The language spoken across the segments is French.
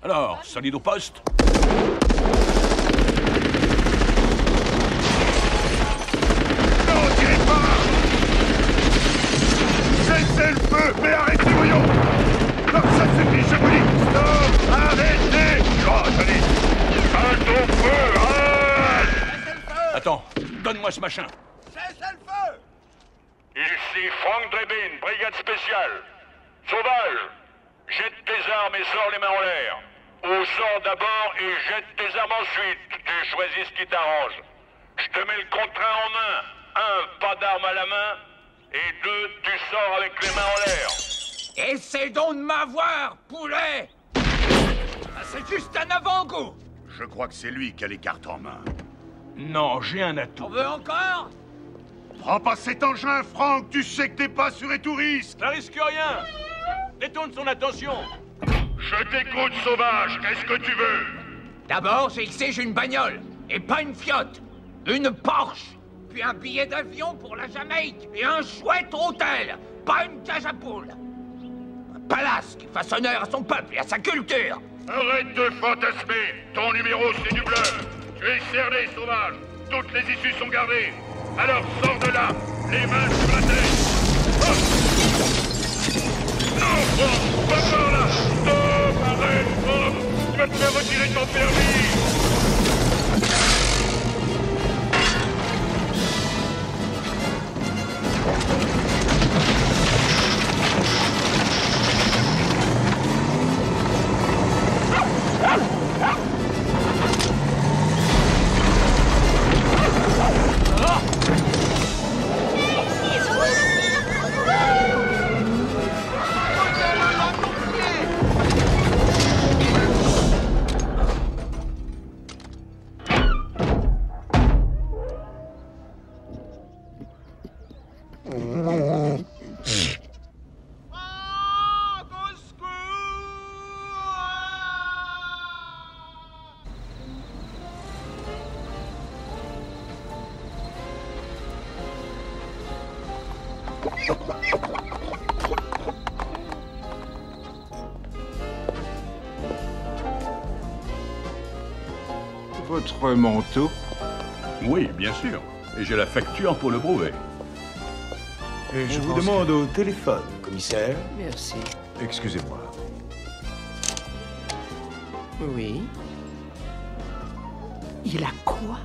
Alors, solide au poste? Non, tirez pas! Cessez le feu, mais arrêtez, voyons! Non, ça suffit, je vous dis! Stop! Arrêtez! Oh, tenez! Halte au feu! Halte! Attends, donne-moi ce machin. Cessez le feu! Ici Frank Drebin, brigade spéciale. Sauvage, jette tes armes et sors les mains en l'air. Ou sors d'abord et jette tes armes ensuite. Tu choisis ce qui t'arrange. Je te mets le contrat en main. 1, pas d'armes à la main. Et 2, tu sors avec les mains en l'air. Essaie donc de m'avoir, poulet! C'est juste un avant-goût! Je crois que c'est lui qui a les cartes en main. Non, j'ai un atout. On veut encore? Prends pas cet engin, Franck! Tu sais que t'es pas sur les touristes! Ça risque rien. Détourne son attention. Je t'écoute, sauvage! Qu'est-ce que tu veux? D'abord, j'ai exigé une bagnole, et pas une fiotte. Une Porsche, puis un billet d'avion pour la Jamaïque, et un chouette hôtel, pas une cage à poules. Un palace qui fasse honneur à son peuple et à sa culture. Arrête de fantasmer! Ton numéro, c'est du bluff! Tu es cerné, sauvage! Toutes les issues sont gardées! Alors sors de là! Les mains sur la tête! Hop! Non, Franck! Pas par là! Stop! Arrête, Franck! Tu vas te faire retirer ton permis! Votre manteau? Oui, bien sûr. Et j'ai la facture pour le brevet. Et Je vous demande au téléphone, commissaire. Merci. Excusez-moi. Oui. Il a quoi?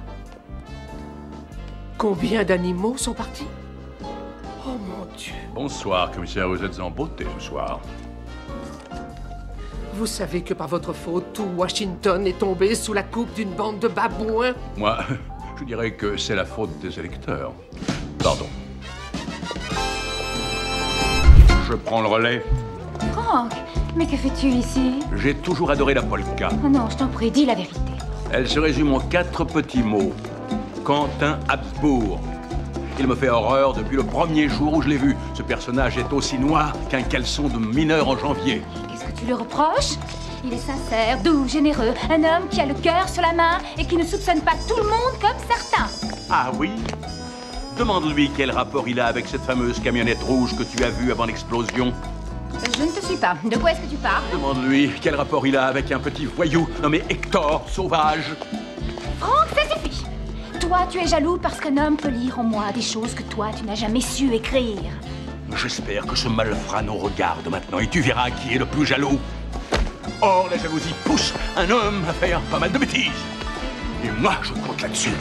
Combien d'animaux sont partis? Oh mon Dieu. Bonsoir, commissaire. Vous êtes en beauté ce soir. Vous savez que par votre faute, tout Washington est tombé sous la coupe d'une bande de babouins? Moi, je dirais que c'est la faute des électeurs. Pardon. Je prends le relais. Franck, mais que fais-tu ici? J'ai toujours adoré la polka. Oh non, je t'en prie, dis la vérité. Elle se résume en 4 petits mots. Quentin Habsbourg. Il me fait horreur depuis le premier jour où je l'ai vu. Ce personnage est aussi noir qu'un caleçon de mineur en janvier. Qu'est-ce que tu lui reproches? Il est sincère, doux, généreux, un homme qui a le cœur sur la main et qui ne soupçonne pas tout le monde comme certains. Ah oui? Demande-lui quel rapport il a avec cette fameuse camionnette rouge que tu as vue avant l'explosion. Je ne te suis pas. De quoi est-ce que tu parles? Demande-lui quel rapport il a avec un petit voyou nommé Hector Sauvage. Franck, ça suffit. Toi, tu es jaloux parce qu'un homme peut lire en moi des choses que toi, tu n'as jamais su écrire. J'espère que ce malfrat nous regarde maintenant et tu verras qui est le plus jaloux. Or, la jalousie pousse un homme à faire pas mal de bêtises. Et moi, je compte là-dessus.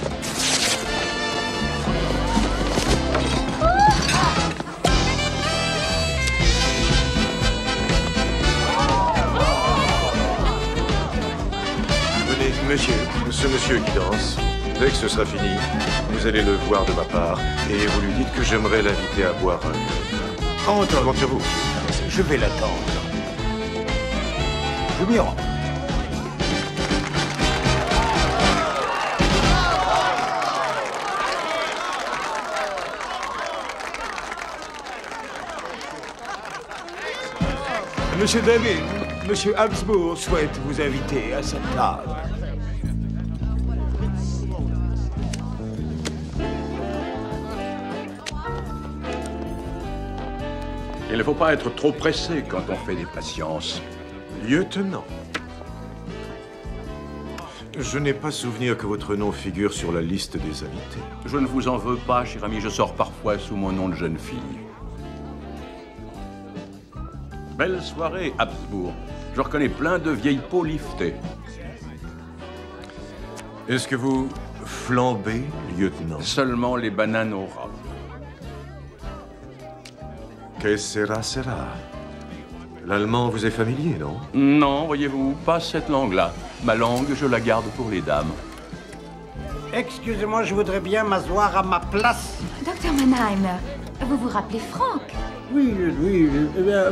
Venez, monsieur, ce monsieur qui danse. Dès que ce sera fini, vous allez le voir de ma part et vous lui dites que j'aimerais l'inviter à boire un verre. Entrez, rentre sur vous. Je vais l'attendre. Je m'y rends. Monsieur David, Monsieur Habsbourg souhaite vous inviter à cette table. Il ne faut pas être trop pressé quand on fait des patiences. Lieutenant, Je n'ai pas souvenir que votre nom figure sur la liste des invités. Je ne vous en veux pas, cher ami, je sors parfois sous mon nom de jeune fille. Belle soirée, Habsbourg. Je reconnais plein de vieilles peaux liftées. Est-ce que vous flambez, lieutenant? Seulement les bananes au rat. Que sera? L'allemand vous est familier, non? Non, voyez-vous, pas cette langue-là. Ma langue, je la garde pour les dames. Excusez-moi, je voudrais bien m'asseoir à ma place. Docteur Mannheim, vous vous rappelez Franck? Oui,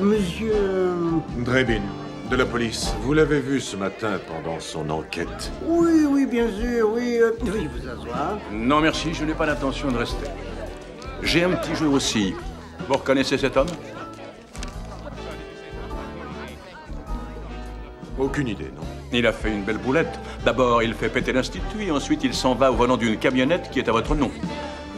monsieur... Drebin, de la police. Vous l'avez vu ce matin pendant son enquête. Oui, bien sûr, oui. Veuillez vous asseoir. Non, merci, je n'ai pas l'intention de rester. J'ai un petit jeu aussi. Vous reconnaissez cet homme? Aucune idée, non? Il a fait une belle boulette. D'abord, il fait péter l'Institut, et ensuite, il s'en va au volant d'une camionnette qui est à votre nom.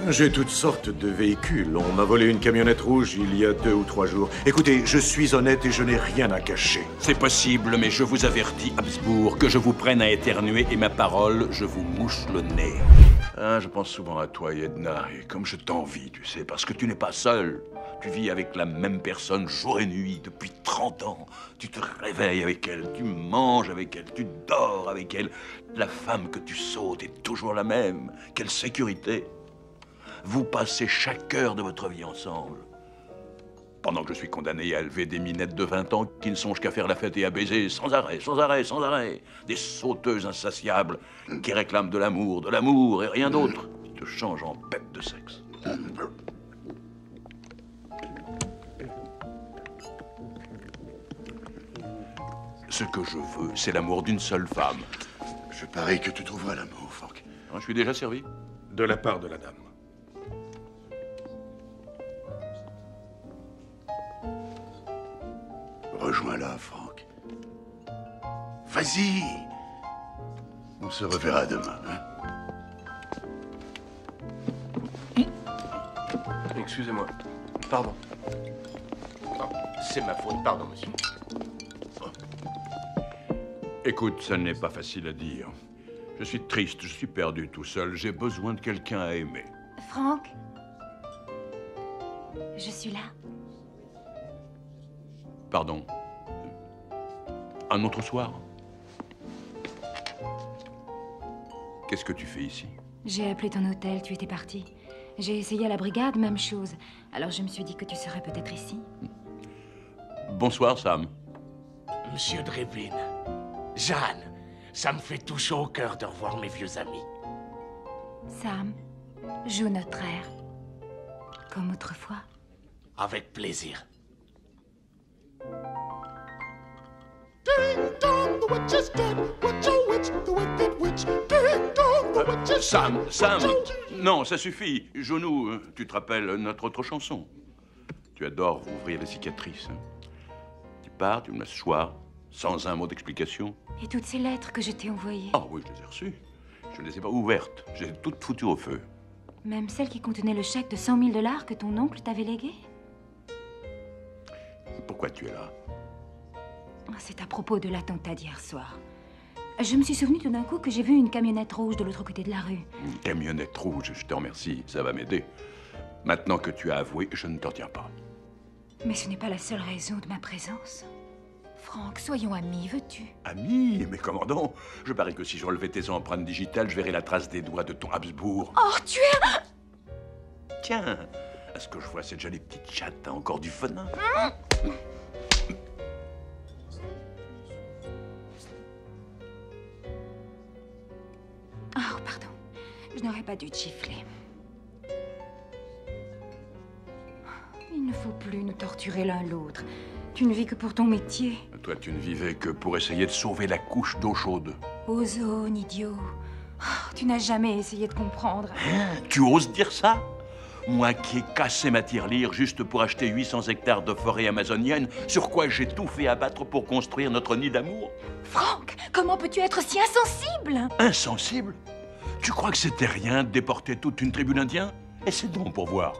J'ai toutes sortes de véhicules. On m'a volé une camionnette rouge il y a 2 ou 3 jours. Écoutez, je suis honnête et je n'ai rien à cacher. C'est possible, mais je vous avertis, Habsbourg, que je vous prenne à éternuer et ma parole, je vous mouche le nez. Ah, je pense souvent à toi, Edna, et comme je t'envie, tu sais, parce que tu n'es pas seul. Tu vis avec la même personne jour et nuit depuis 30 ans. Tu te réveilles avec elle, tu manges avec elle, tu dors avec elle. La femme que tu sautes est toujours la même. Quelle sécurité! Vous passez chaque heure de votre vie ensemble. Pendant que je suis condamné à élever des minettes de 20 ans qui ne songent qu'à faire la fête et à baiser sans arrêt, sans arrêt, sans arrêt. Des sauteuses insatiables qui réclament de l'amour et rien d'autre. Qui te changent en bête de sexe. Ce que je veux, c'est l'amour d'une seule femme. Je parie que tu trouveras l'amour, Franck. Je suis déjà servi. De la part de la dame. Rejoins-la, Franck. Vas-y. On se reverra demain, hein? Excusez-moi. Pardon. C'est ma faute, pardon, monsieur. Écoute, ça n'est pas facile à dire. Je suis triste, je suis perdu tout seul. J'ai besoin de quelqu'un à aimer. Franck, je suis là. Pardon. Un autre soir? Qu'est-ce que tu fais ici? J'ai appelé ton hôtel, tu étais parti. J'ai essayé à la brigade, même chose. Alors je me suis dit que tu serais peut-être ici. Bonsoir, Sam. Monsieur Drebin, Jeanne, ça me fait tout chaud au cœur de revoir mes vieux amis. Sam, joue notre air. Comme autrefois. Avec plaisir. Sam, non, ça suffit. Genou, tu te rappelles notre autre chanson. Tu adores ouvrir les cicatrices. Tu pars, tu me laisses choir, sans un mot d'explication. Et toutes ces lettres que je t'ai envoyées? Ah oui, je les ai reçues. Je ne les ai pas ouvertes. J'ai toutes foutues au feu. Même celles qui contenaient le chèque de 100 000 $ que ton oncle t'avait légué? Pourquoi tu es là? C'est à propos de l'attentat d'hier soir. Je me suis souvenu tout d'un coup que j'ai vu une camionnette rouge de l'autre côté de la rue. Une camionnette rouge, je te remercie, ça va m'aider. Maintenant que tu as avoué, je ne t'en tiens pas. Mais ce n'est pas la seule raison de ma présence. Franck, soyons amis, veux-tu? Amis? Mais comment donc? Je parie que si je relevais tes empreintes digitales, je verrais la trace des doigts de ton Habsbourg. Oh, tu es... Tiens, à ce que je vois cette jolie petite chatte a encore du venin. Oh, pardon. Je n'aurais pas dû te gifler. Il ne faut plus nous torturer l'un l'autre. Tu ne vis que pour ton métier. Toi, tu ne vivais que pour essayer de sauver la couche d'eau chaude. Ozone, idiot. Oh, tu n'as jamais essayé de comprendre. Hein? Tu oses dire ça? Moi qui ai cassé ma tirelire juste pour acheter 800 hectares de forêt amazonienne, sur quoi j'ai tout fait abattre pour construire notre nid d'amour? Franck, comment peux-tu être si insensible? Insensible? Tu crois que c'était rien de déporter toute une tribu d'Indiens? Essaie donc pour voir.